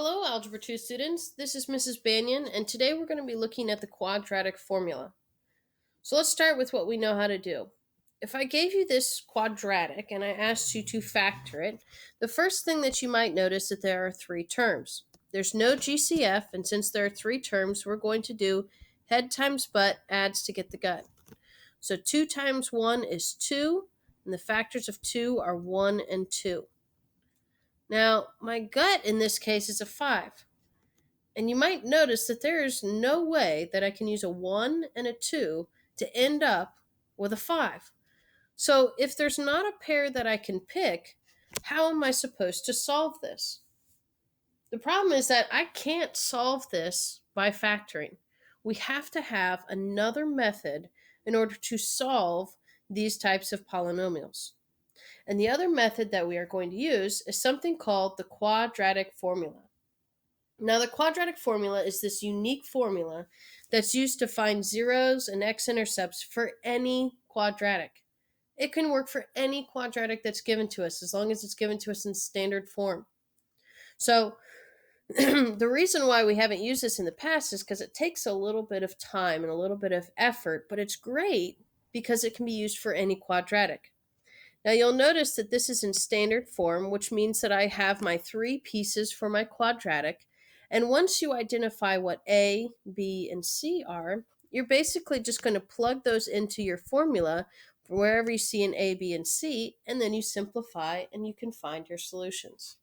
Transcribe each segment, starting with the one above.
Hello, Algebra 2 students. This is Mrs. Banyan, and today we're going to be looking at the quadratic formula. So let's start with what we know how to do. If I gave you this quadratic and I asked you to factor it, the first thing that you might notice that there are three terms. There's no GCF, and since there are three terms, we're going to do head times butt adds to get the gut. So 2 times 1 is 2, and the factors of 2 are 1 and 2. Now, my gut in this case is a 5. And you might notice that there is no way that I can use a 1 and a 2 to end up with a 5. So if there's not a pair that I can pick, how am I supposed to solve this? The problem is that I can't solve this by factoring. We have to have another method in order to solve these types of polynomials. And the other method that we are going to use is something called the quadratic formula. Now, the quadratic formula is this unique formula that's used to find zeros and x-intercepts for any quadratic. It can work for any quadratic that's given to us, as long as it's given to us in standard form. So, the reason why we haven't used this in the past is because it takes a little bit of time and a little bit of effort, but it's great because it can be used for any quadratic. Now, you'll notice that this is in standard form, which means that I have my three pieces for my quadratic. And once you identify what A, B, and C are, you're basically just going to plug those into your formula for wherever you see an A, B, and C, and then you simplify and you can find your solutions.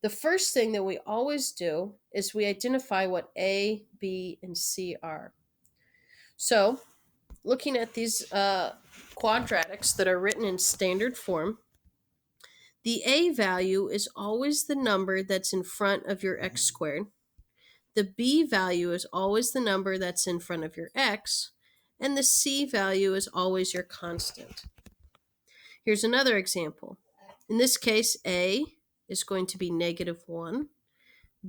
The first thing that we always do is we identify what A, B, and C are. So, looking at these quadratics that are written in standard form, the A value is always the number that's in front of your x squared. The B value is always the number that's in front of your x. And the C value is always your constant. Here's another example. In this case, A is going to be -1,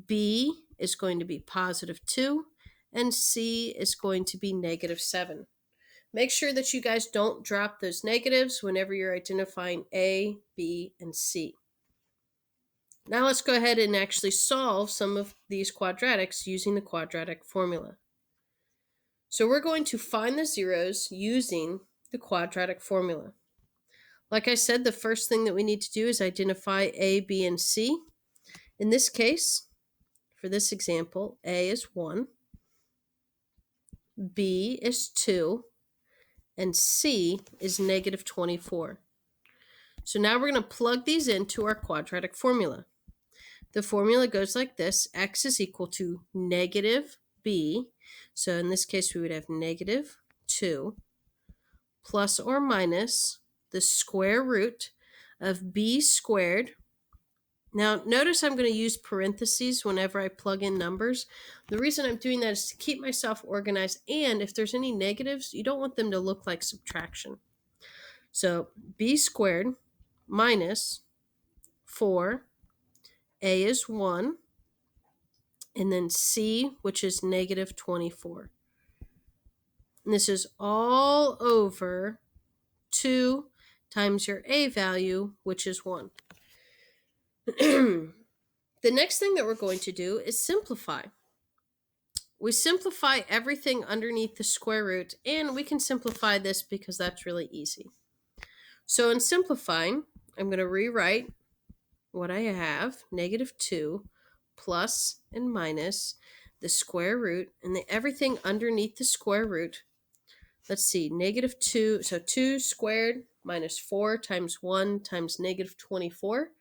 B is going to be +2, and C is going to be -7. Make sure that you guys don't drop those negatives whenever you're identifying A, B, and C. Now let's go ahead and actually solve some of these quadratics using the quadratic formula. So we're going to find the zeros using the quadratic formula. Like I said, the first thing that we need to do is identify A, B, and C. In this case, for this example, A is 1, B is 2, and C is -24. So now we're going to plug these into our quadratic formula. The formula goes like this: x is equal to -b. So in this case, we would have -2 plus or minus the square root of b squared. Now, notice I'm going to use parentheses whenever I plug in numbers. The reason I'm doing that is to keep myself organized, and if there's any negatives, you don't want them to look like subtraction. So b squared minus 4, A is 1, and then C, which is -24. And this is all over 2 times your A value, which is 1. The next thing that we're going to do is simplify. We simplify everything underneath the square root, and we can simplify this because that's really easy. So in simplifying, I'm going to rewrite what I have, -2 plus and minus the square root, and everything underneath the square root. Let's see, -2, so 2 squared minus 4 times 1 times -24.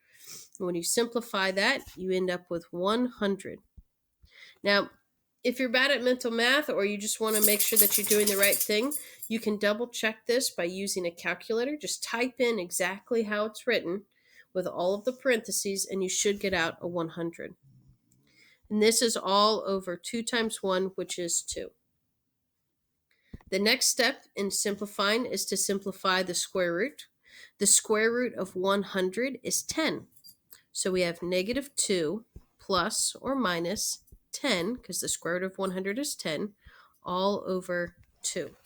And when you simplify that, you end up with 100. Now, if you're bad at mental math or you just want to make sure that you're doing the right thing, you can double check this by using a calculator. Just type in exactly how it's written with all of the parentheses, and you should get out a 100. And this is all over 2 times 1, which is 2. The next step in simplifying is to simplify the square root. The square root of 100 is 10. So we have -2 plus or minus 10, because the square root of 100 is 10, all over 2.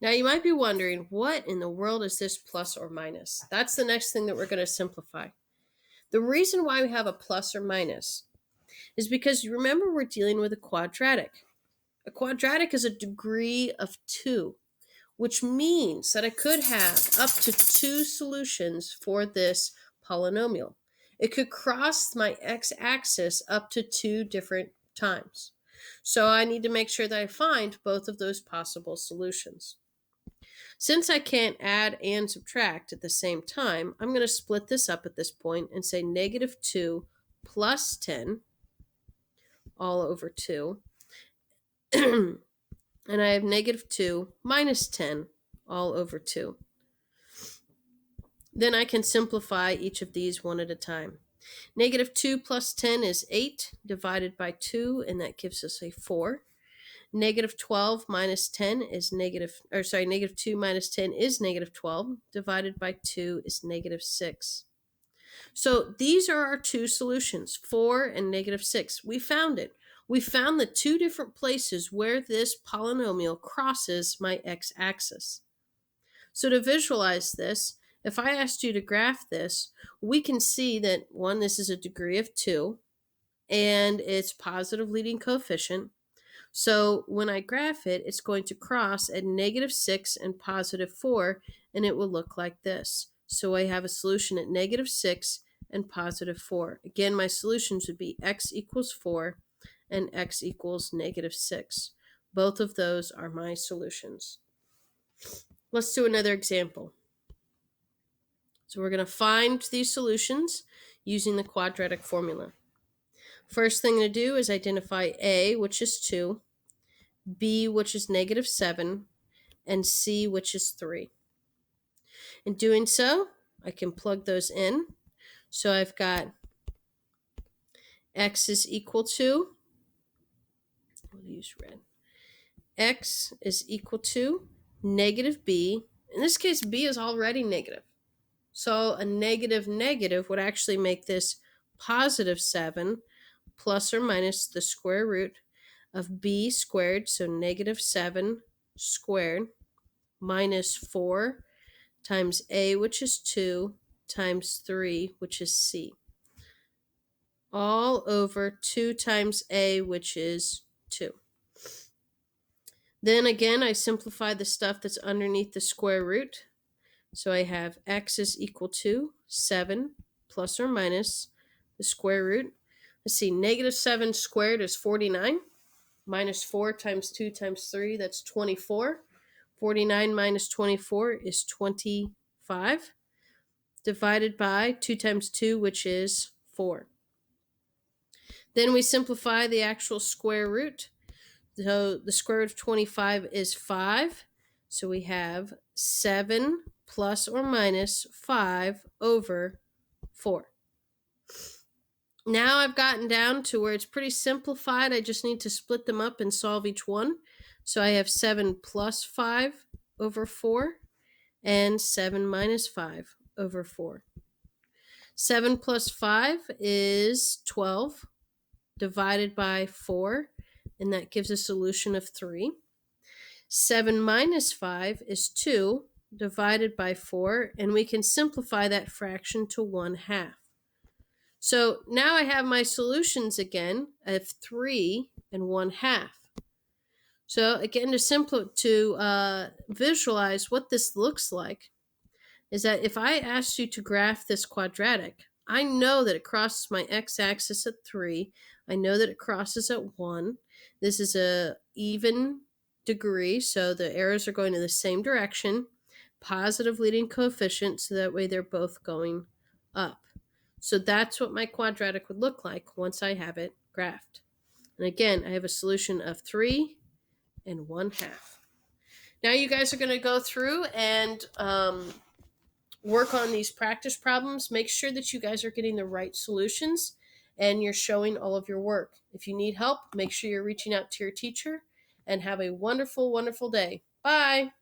Now you might be wondering, what in the world is this plus or minus? That's the next thing that we're going to simplify. The reason why we have a plus or minus is because you remember we're dealing with a quadratic. A quadratic is a degree of 2, which means that I could have up to 2 solutions for this polynomial. It could cross my x-axis up to 2 different times. So I need to make sure that I find both of those possible solutions. Since I can't add and subtract at the same time, I'm going to split this up at this point and say negative 2 plus 10 all over 2. And I have negative 2 minus 10 all over 2. Then I can simplify each of these one at a time. Negative 2 plus 10 is 8 divided by 2, and that gives us a 4. Negative 12 minus 10 is negative 2 minus 10 is negative 12, divided by 2 is negative 6. So these are our 2 solutions, 4 and negative 6. We found it. We found the 2 different places where this polynomial crosses my x-axis. So to visualize this, if I asked you to graph this, we can see that, 1, this is a degree of 2, and it's positive leading coefficient. So when I graph it, it's going to cross at negative 6 and positive 4, and it will look like this. So I have a solution at negative 6 and positive 4. Again, my solutions would be x equals 4 and x equals negative 6. Both of those are my solutions. Let's do another example. So we're going to find these solutions using the quadratic formula. First thing to do is identify A, which is 2, B, which is negative 7, and C, which is 3. In doing so, I can plug those in. So I've got x is equal to, we'll use red, x is equal to negative b. In this case, b is already negative. So a negative negative would actually make this positive 7 plus or minus the square root of b squared, so negative 7 squared, minus 4 times a, which is 2, times 3, which is c, all over 2 times a, which is 2. Then again, I simplify the stuff that's underneath the square root. So I have x is equal to 7 plus or minus the square root. Let's see, negative 7 squared is 49. Minus 4 times 2 times 3, that's 24. 49 minus 24 is 25. Divided by 2 times 2, which is 4. Then we simplify the actual square root. So the square root of 25 is 5. So we have 7 plus or minus 5 over 4. Now I've gotten down to where it's pretty simplified. I just need to split them up and solve each one. So I have 7 plus 5 over 4 and 7 minus 5 over 4. 7 plus 5 is 12 divided by 4, and that gives a solution of 3. 7 minus 5 is 2 divided by 4, and we can simplify that fraction to 1/2. So now I have my solutions again of 3 and 1/2. So again, to visualize what this looks like is that if I asked you to graph this quadratic, I know that it crosses my x-axis at 3. I know that it crosses at 1. This is a even degree, so the arrows are going in the same direction. Positive leading coefficient, so that way they're both going up. So that's what my quadratic would look like once I have it graphed. And again, I have a solution of 3 and 1/2. Now you guys are going to go through and work on these practice problems. Make sure that you guys are getting the right solutions and you're showing all of your work. If you need help, make sure you're reaching out to your teacher, and have a wonderful, wonderful day. Bye.